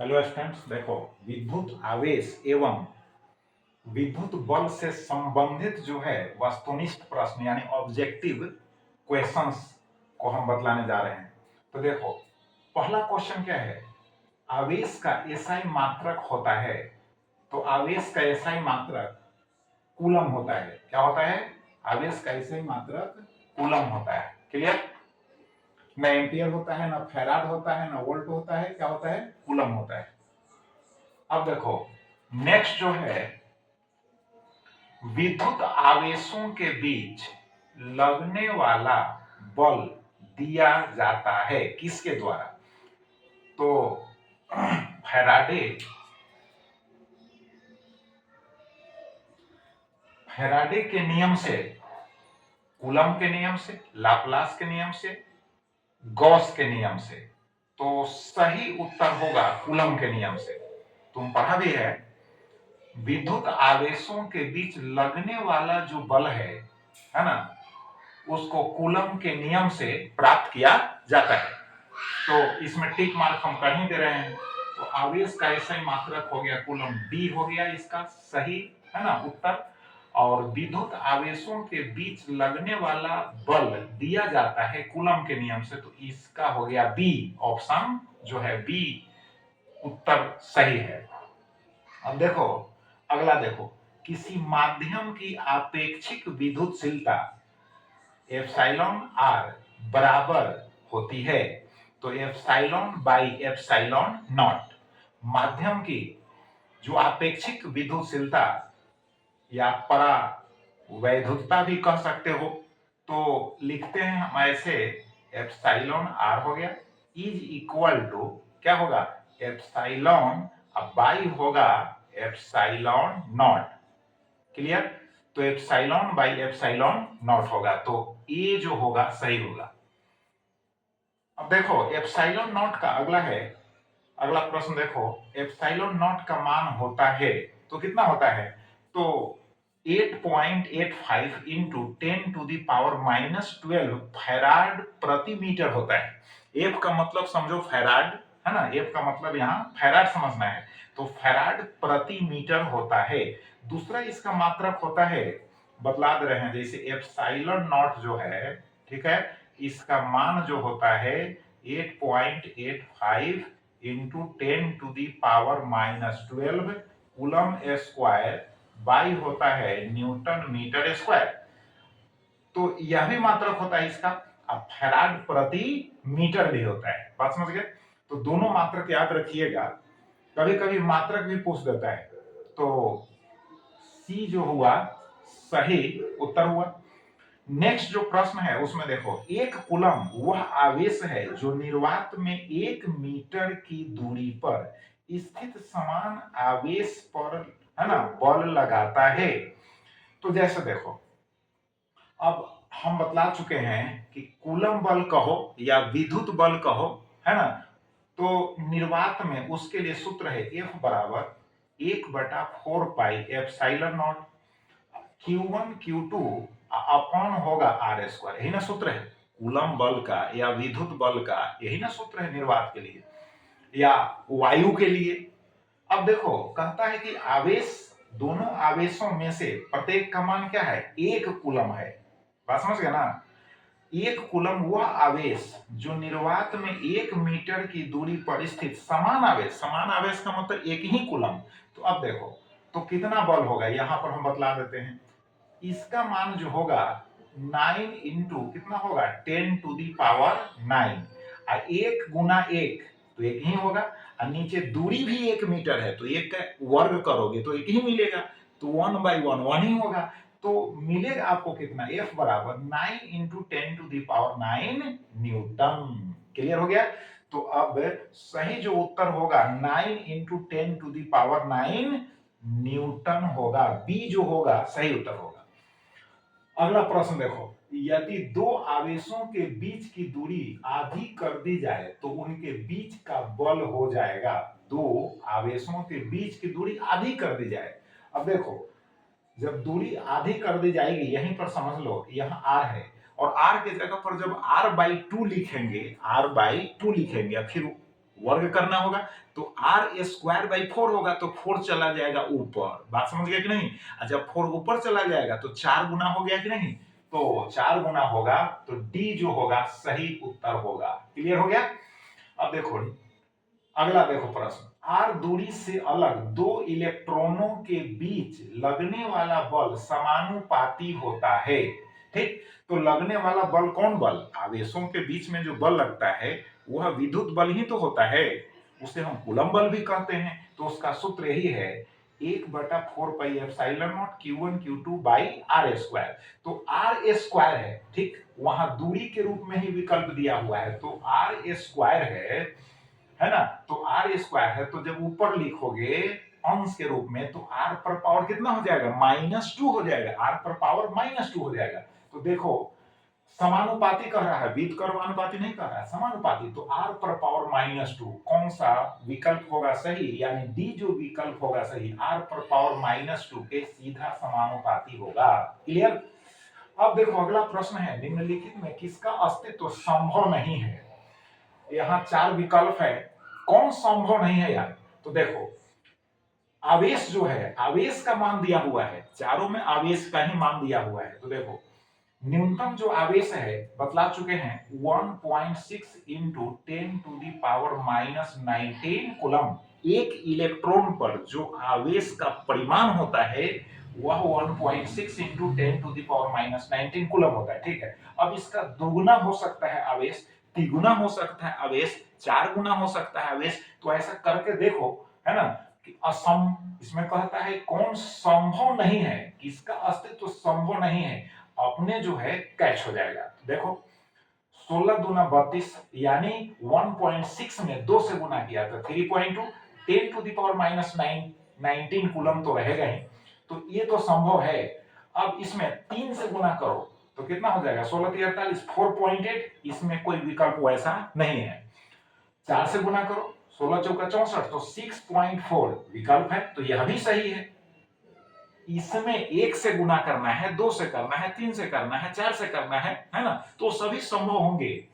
Hello students, देखो विद्युत आवेश एवं विद्युत बल से संबंधित जो है वस्तुनिष्ठ प्रश्न यानी ऑब्जेक्टिव क्वेश्चंस को हम बतलाने जा रहे हैं। तो देखो पहला क्वेश्चन क्या है, आवेश का एसआई मात्रक होता है। तो आवेश का एसआई मात्रक कूलम होता है। क्या होता है? आवेश का एसआई मात्रक कूलम होता है। क्लियर? न एम्पियर होता है, ना फैराड होता है, ना वोल्ट होता है। क्या होता है? कूलम होता है। अब देखो नेक्स्ट जो है, विद्युत आवेशों के बीच लगने वाला बल दिया जाता है किसके द्वारा? तो फैराडे फैराडे के नियम से, कूलम के नियम से, लाप्लास के नियम से, गॉस के नियम से। तो सही उत्तर होगा कूलम के नियम से। तुम पढ़ा भी है, विद्युत आवेशों के बीच लगने वाला जो बल है ना, उसको कूलम के नियम से प्राप्त किया जाता है। तो इसमें टिक मार्क हम कर ही दे रहे हैं। तो आवेश का ऐसा ही मात्रक हो गया कूलम, डी हो गया इसका सही, है ना उत्तर। और विद्युत आवेशों के बीच लगने वाला बल दिया जाता है कूलम के नियम से, तो इसका हो गया बी, ऑप्शन जो है बी उत्तर सही है। अब देखो अगला, देखो किसी माध्यम की आपेक्षिक विद्युतशीलता एप्सिलॉन आर बराबर होती है। तो एप्सिलॉन बाई एप्सिलॉन नॉट, माध्यम की जो आपेक्षिक विद्युतशीलता या परावैद्युतता भी कह सकते हो, तो लिखते हैं हम ऐसे, एप्सिलॉन आर हो गया इज इक्वल टू, क्या होगा? एप्सिलॉन, अब बाई होगा एप्सिलॉन नॉट। क्लियर? तो एप्सिलॉन बाई एप्सिलॉन नॉट होगा, तो ये जो होगा सही होगा। अब देखो एप्सिलॉन नॉट का अगला है, अगला प्रश्न देखो, एप्सिलॉन नॉट का मान होता है तो कितना होता है? तो 8.85 into 10 to the power -12 farad प्रति मीटर होता है। एफ का मतलब समझो फैराड, है ना, एफ का मतलब यहाँ फैराड समझना है। तो फैराड प्रति मीटर होता है। दूसरा इसका मात्रक होता है, बतला दे रहे हैं, जैसे एप्सिलॉन नॉट जो है, ठीक है, इसका मान जो होता है 8.85 into 10 to the power -12 coulomb square by होता है न्यूटन मीटर स्क्वायर। तो यह भी मात्रक होता है इसका। अब फैराड प्रति मीटर भी होता है। बात समझ गए? तो दोनों मात्रक याद रखिएगा, कभी कभी मात्रक भी पूछ देता है। तो सी जो हुआ सही उत्तर हुआ। नेक्स्ट जो प्रश्न है उसमें देखो, एक कूलम वह आवेश है जो निर्वात में 1 मीटर की दूरी पर स्थित समान आवेश पर, है ना, बल लगाता है। तो जैसे देखो, अब हम बतला चुके हैं कि कूलम बल कहो या विद्युत बल कहो, है ना, तो निर्वात में उसके लिए सूत्र है F बराबर 1/4 pi epsilon not Q1 Q2 upon होगा R स्क्वायर। यही ना सूत्र है कूलम बल का या विद्युत बल का, यही ना सूत्र है निर्वात के लिए या वायु के लिए। अब देखो कहता है कि आवेश, दोनों आवेशों में से प्रत्येक का मान क्या है? 1 कूलम है। बात समझ गया ना? 1 कूलम वह आवेश जो निर्वात में 1 मीटर की दूरी पर स्थित समान आवेश, समान आवेश का मतलब एक ही कूलम। तो अब देखो तो कितना बल होगा, यहां पर हम बतला देते हैं। इसका मान जो होगा 9 इंटू कितना होगा 10 टू दी पावर 9, और 1 गुना 1 तो एक ही होगा, और नीचे दूरी भी 1 मीटर है, तो एक का वर्ग करोगे तो एक ही मिलेगा, तो 1/1 1 ही होगा। तो मिलेगा आपको कितना? F बराबर 9 into 10 to the power 9 newton. Clear हो गया? तो अब सही जो उत्तर होगा 9 into 10 to the power 9 newton होगा। बी जो होगा सही उत्तर होगा। अगला प्रश्न देखो, यदि दो आवेशों के बीच की दूरी आधी कर दी जाए तो उनके बीच का बल हो जाएगा। दो आवेशों के बीच की दूरी आधी कर दी जाए। अब देखो जब दूरी आधी कर दी जाएगी, यहीं पर समझ लो यहां आर है, और आर की जगह पर जब r/2 लिखेंगे, r/2 लिखेंगे, फिर वर्ग करना होगा तो आर स्क्वायर बाई 4 होगा, तो 4 चला जाएगा ऊपर, बात समझ गया कि नहीं। और जब 4 ऊपर चला जाएगा तो 4 गुना हो गया कि नहीं, तो 4 गुना होगा तो डी जो होगा सही उत्तर होगा। क्लियर हो गया। अब देखो अगला देखो प्रश्न, आर दूरी से अलग दो इलेक्ट्रॉनों के बीच लगने वाला बल समानुपाती होता है। ठीक, तो लगने वाला बल कौन बल, आवेशों के बीच में जो बल लगता है वह विद्युत बल ही तो होता है, उसे हम कूलम बल भी कहते हैं। तो उसका सूत्र यही है 1/4πε0 Q1 Q2 by R square. तो आर स्क्वायर है, ठीक, वहां दूरी के रूप में ही विकल्प दिया हुआ है, तो आर स्क्वायर है ना, तो आर स्क्वायर है, तो जब ऊपर लिखोगे अंश के रूप में तो आर पर पावर कितना हो जाएगा, -2 हो जाएगा, आर पर पावर -2 हो जाएगा। तो देखो समानुपाती कह रहा है, व्युत्क्रमानुपाती नहीं कह रहा है, समानुपाती, तो आर पर पावर -2 कौन सा विकल्प होगा सही, यानी डी जो विकल्प होगा सही, आर पर पावर -2 के सीधा समानुपाती होगा। क्लियर। अब देखो अगला प्रश्न है, निम्नलिखित में किसका अस्तित्व संभव नहीं है। यहाँ 4 विकल्प है, कौन संभव नहीं है यार। तो देखो आवेश जो है, आवेश का मान दिया हुआ है, चारों में आवेश का ही मान दिया हुआ है। तो देखो न्यूनतम जो आवेश है बतला चुके हैं 1.6 इंटू 10⁻⁻19 कूलम। एक इलेक्ट्रॉन पर जो आवेश का परिमाण होता है वह 1.6 इंटू 10⁻⁻19 कूलम होता है। ठीक है, अब इसका दोगुना हो सकता है आवेश, तिगुना हो सकता है आवेश, 4 गुना हो सकता है आवेश। तो ऐसा करके देखो, है ना, कि इसमें कहता है कौन संभव नहीं है, किसका अस्तित्व संभव नहीं है, अपने जो है कैच हो जाएगा। देखो 16 दूना 32, यानी 1.6 में 2 से गुना किया तो 3.2, 10⁻⁻19 कूलम तो रहेगा ही, तो ये तो संभव है। अब इसमें 3 से गुना करो तो कितना हो जाएगा, 16 3 48, 4.8, इसमें कोई विकल्प वैसा नहीं है। 4 से गुना करो, 16 चौका 64, तो 6.4 विकल्प है, तो यह भी सही है। इसमें 1 से गुना करना है, 2 से करना है, 3 से करना है, 4 से करना है ना, तो सभी संभव होंगे।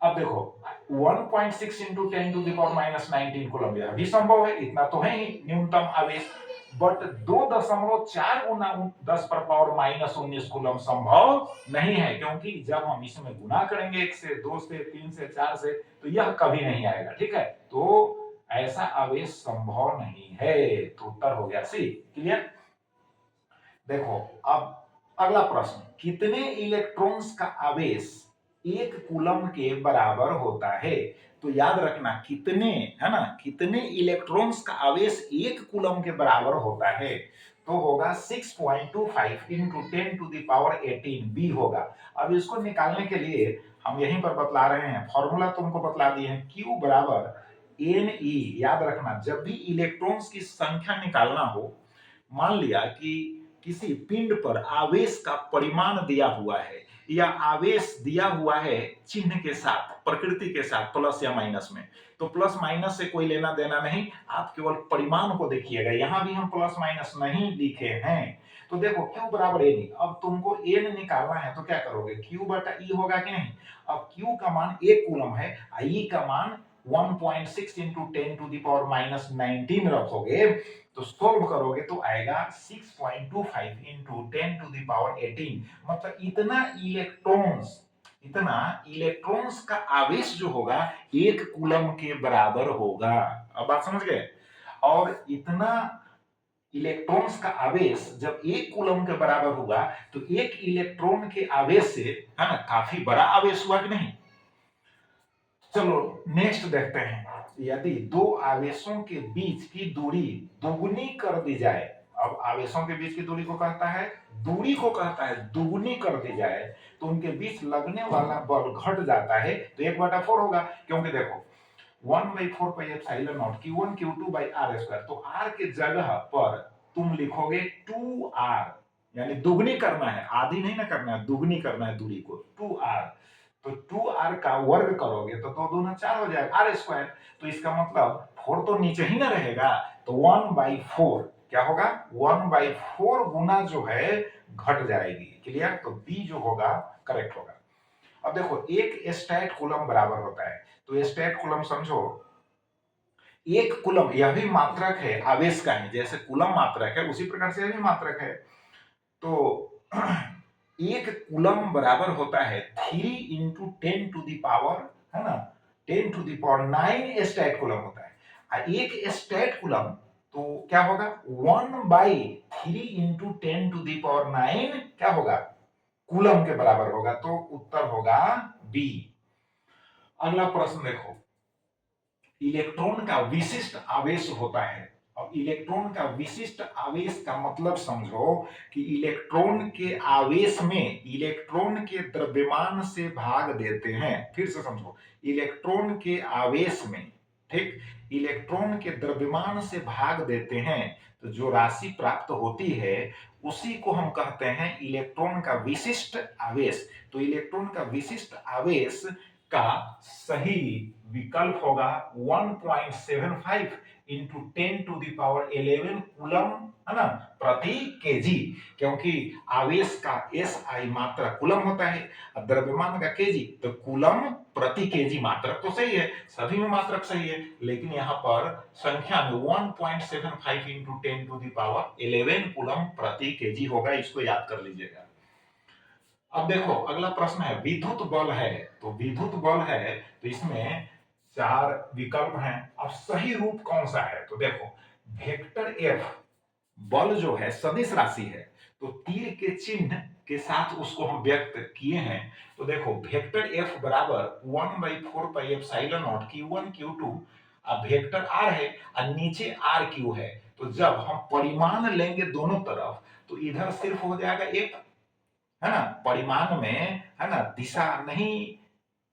अब देखो 1.6 इंटू 10⁻⁻19 कूलम यह भी संभव है, इतना तो है ही न्यूनतम आवेश, बट 2.4 गुना 10 पर पावर -19 कूलम संभव नहीं है, क्योंकि जब हम इसमें गुना करेंगे 1 से, 2 से, 3 से, 4 से, तो यह कभी नहीं आएगा। ठीक है, तो ऐसा आवेश संभव नहीं है, तो उत्तर हो गया सी। क्लियर। देखो अब अगला प्रश्न, कितने इलेक्ट्रॉन्स का आवेश 1 कूलम के बराबर होता है। तो याद रखना कितने, है ना, कितने इलेक्ट्रॉन्स का आवेश 1 कूलम के बराबर होता है, तो होगा 6.25 इंटू 10⁻18 बी होगा। अब इसको निकालने के लिए हम यहीं पर बतला रहे हैं, फॉर्मूला तुमको बतला दिए हैं, Q बराबर Ne। याद रखना जब भी इलेक्ट्रॉन्स की संख्या निकालना हो, मान लिया कि किसी पिंड पर आवेश का परिमाण दिया हुआ है या आवेश दिया हुआ है चिन्ह के साथ, प्रकृति के साथ, प्लस या माइनस में, तो प्लस माइनस से कोई लेना देना नहीं, आप केवल परिमाण को देखिएगा। यहां भी हम प्लस माइनस नहीं लिखे हैं, तो देखो Q बराबर एन। अब तुमको एन निकालना है तो क्या करोगे, Q बटा ई होगा कि नहीं। अब Q का मान 1 कूलम है, ई का मान 1.6 इंटू 10⁻⁻19 रखोगे, तो सोल्व करोगे तो आएगा 6.25 इंटू 10⁻18, मतलब इतना इलेक्ट्रॉन्स का आवेश जो होगा 1 कूलम के बराबर होगा। अब बात समझ गए। और इतना इलेक्ट्रॉन्स का आवेश जब 1 कूलम के बराबर होगा तो 1 इलेक्ट्रॉन के आवेश से, है ना, काफी बड़ा आवेश हुआ कि नहीं। चलो नेक्स्ट देखते हैं, यदि दो आवेशों के बीच की दूरी दोगुनी कर दी जाए, अब आवेशों के बीच की दूरी को कहता है, दूरी को कहता है दुगुनी कर दी जाए, तो उनके बीच लगने वाला बल घट जाता है, तो 1/4 होगा, क्योंकि देखो 1/4πε0 Q1 Q2 by R square, तो आर के जगह पर तुम लिखोगे 2r, यानी दुगनी करना है, आधी नहीं ना करना है, दुगनी करना है दूरी को, 2r, तो 2r का वर्ग करोगे तो 2 दूना 4 हो जाएगा, आर स्क्वायर, तो इसका मतलब 4 तो नीचे ही ना रहेगा, तो 1/4 क्या होगा, 1/4 गुना जो है घट जाएगी। क्लियर, तो बी जो होगा करेक्ट होगा। अब देखो एक स्टैट कूलम बराबर होता है, तो स्टैट कूलम समझो एक कूलम, यह भी मात्रक है आवेश का ही, जैसे कूलम मात्रक है उसी प्रकार से यह भी मात्रक है। तो एक कूलम बराबर होता है 3 × 10⁻, है ना, 10⁹ स्टैट कूलम होता है। एक स्टैट कूलम तो क्या होगा, 1/3 × 10⁹ क्या होगा, कूलम के बराबर होगा। तो उत्तर होगा बी। अगला प्रश्न देखो, इलेक्ट्रॉन का विशिष्ट आवेश होता है। अब इलेक्ट्रॉन का विशिष्ट आवेश का मतलब समझो कि इलेक्ट्रॉन के आवेश में इलेक्ट्रॉन के द्रव्यमान से भाग देते हैं। फिर से समझो, इलेक्ट्रॉन के आवेश में, ठीक, इलेक्ट्रॉन के द्रव्यमान से भाग देते हैं तो जो राशि प्राप्त होती है उसी को हम कहते हैं इलेक्ट्रॉन का विशिष्ट आवेश। तो इलेक्ट्रॉन का विशिष्ट आवेश का सही विकल्प होगा 1.75 इंटू 10⁻11 कूलम, है ना, प्रति केजी। क्योंकि आवेश का एस आई मात्रा कूलम होता है, द्रव्यमान का केजी, तो कूलम प्रति केजी मात्रक तो सही है, सभी में मात्रक सही है, लेकिन यहाँ पर संख्या में 1.75 इंटू 10⁻11 कूलम प्रति केजी होगा। इसको याद कर लीजिएगा। अब देखो अगला प्रश्न है, विद्युत बल है। तो विद्युत बल है तो इसमें 4 विकल्प हैं। अब सही रूप कौन सा है, तो देखो वेक्टर एफ, बल जो है सदिश राशि है, तो तीर के चिन्ह के साथ उसको हम व्यक्त किए हैं। तो देखो वेक्टर एफ बराबर 1/4πε0 Q1 Q2, अब वेक्टर आर है और नीचे आर क्यू है। तो जब हम परिमाण लेंगे दोनों तरफ तो इधर सिर्फ हो जाएगा एफ, है ना, परिमाण में, है ना, दिशा नहीं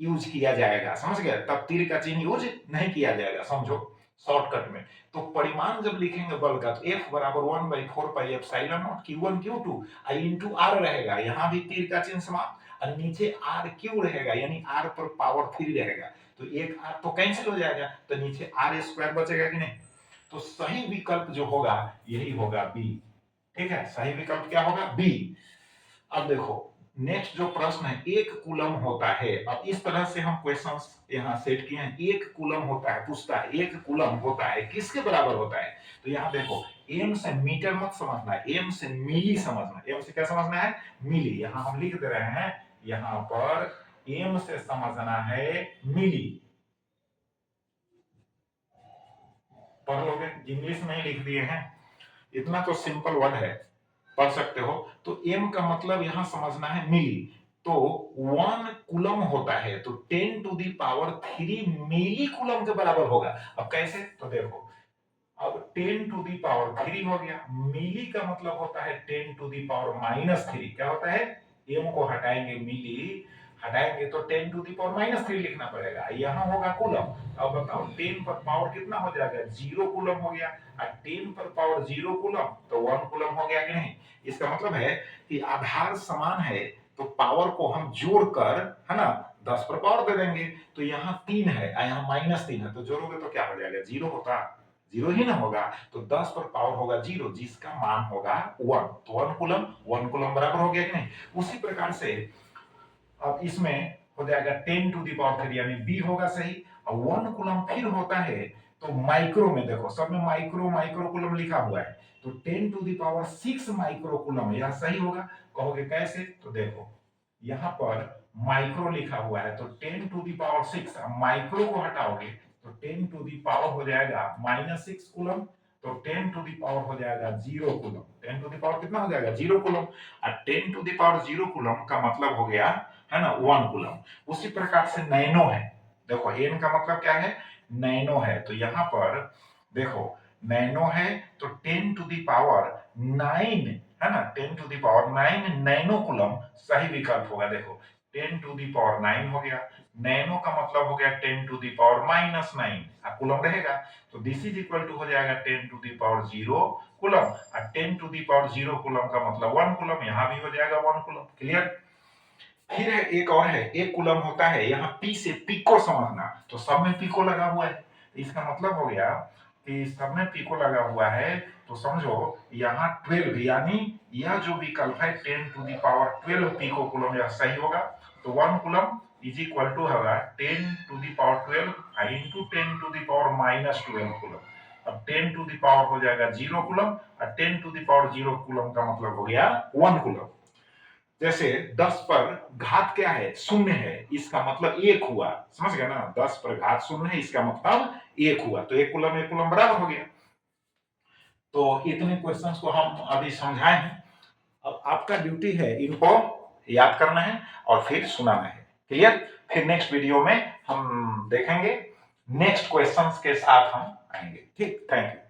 यूज किया जाएगा, समझ गया, तब तीर का चिन्ह यूज नहीं किया जाएगा, समझो शॉर्टकट में। तो परिमाण जब लिखेंगे बल का तो F बराबर 1/4πε0 Q1 Q2 इंटू आर रहेगा, यहां भी तीर का चिन्ह समाप्त, और नीचे आर क्यू रहेगा, यानी आर पर पावर 3 रहेगा। तो एक आर तो कैंसिल हो जाएगा, तो नीचे आर स्क्वायर बचेगा कि नहीं। तो सही विकल्प जो होगा यही होगा बी। ठीक है, सही विकल्प क्या होगा, बी। अब देखो नेक्स्ट जो प्रश्न है, एक कूलम होता है। अब इस तरह से हम क्वेश्चंस यहाँ सेट किए हैं। एक कूलम होता है, पूछता है एक कूलम होता है किसके बराबर होता है। तो यहाँ देखो एम से मीटर मत समझना है, एम से मिली समझना। एम से क्या समझना है, मिली। यहाँ हम लिख दे रहे हैं, यहाँ पर एम से समझना है मिली। पढ़ लोगे, इंग्लिश में ही लिख दिए हैं, इतना तो सिंपल वर्ड है, पढ़ सकते हो। तो एम का मतलब यहां समझना है मिली। तो 1 कूलम होता है तो 10⁻³ मिली कूलम के बराबर होगा। अब कैसे, तो देखो अब 10⁻³ हो गया, मिली का मतलब होता है 10⁻⁻3। क्या होता है, एम को हटाएंगे, मिली हटाएंगे तो 10⁻³ लिखना पड़ेगा, यहां होगा कूलम। अब बताओ 10 पर पावर कितना हो जाएगा, 0 कूलम हो गया, और 10 पर पावर 0 कूलम तो 1 कूलम हो गया कि नहीं। इसका मतलब है कि आधार समान है तो पावर को हम जोड़कर, है ना, 10 पर पावर दे देंगे। तो यहाँ 3 है और यहाँ -3 है, तो जोड़ोगे तो क्या हो जाएगा, 0 होता, 0 ही ना होगा। तो 10 पर पावर होगा 0, जिसका मान होगा 1, तो 1 कूलम बराबर हो गया कि नहीं। उसी प्रकार से अब इसमें हो जाएगा 10⁻³ यानी बी होगा सही। और 1 कूलम फिर होता है तो माइक्रो में, देखो सब में माइक्रो माइक्रो कूलम लिखा हुआ है, तो 10⁻6 माइक्रो कूलम, यह सही होगा। कहोगे कैसे, तो देखो यहाँ पर माइक्रो लिखा हुआ है तो 10⁻6, माइक्रो को हटाओगे तो 10 हो जाएगा -6 कूलम, तो 10 हो जाएगा 0 कूलम। 10 कितना हो जाएगा, 0 कूलम। और 10⁻0 कूलम का मतलब हो गया, है ना, 1 कूलम। उसी प्रकार से नैनो है, देखो एन का मतलब क्या है, नैनो है। तो यहाँ पर देखो नैनो है तो 10⁻9, है ना, 10⁻9 नैनो कूलम सही विकल्प होगा। देखो 10⁻9 हो गया, नैनो का मतलब हो गया 10⁻⁻9, कूलम रहेगा तो दिस इज इक्वल टू हो जाएगा 10⁻0 कूलम, और 10⁻0 कूलम का मतलब 1 कूलम, यहाँ भी हो जाएगा 1 कूलम। क्लियर। फिर है एक और है, एक कूलम होता है, यहाँ पी से पिको समझना, तो सब में पिको लगा हुआ है, इसका मतलब हो गया कि सब में पिको लगा हुआ है। तो समझो यहाँ 12, यानी यह जो विकल्प है 10⁻12 पिको कूलम, यह सही होगा। तो 1 कूलम इज इक्वल टू होगा 10⁻12 इंटू 10⁻−12 कूलम। अब 10 हो जाएगा 0 कूलम और 10⁻0 कूलम का मतलब हो गया 1 कूलम। जैसे 10 पर घात क्या है, शून्य है, इसका मतलब 1 हुआ, समझ गया ना, 10 पर घात शून्य है, इसका मतलब 1 हुआ, तो 1 कूलम बराबर हो गया। तो इतने क्वेश्चंस को हम अभी समझाए हैं। अब आपका ड्यूटी है इनको याद करना है और फिर सुनाना है। क्लियर? फिर नेक्स्ट वीडियो में हम देखेंगे, नेक्स्ट क्वेश्चंस के साथ हम आएंगे। ठीक, थैंक यू।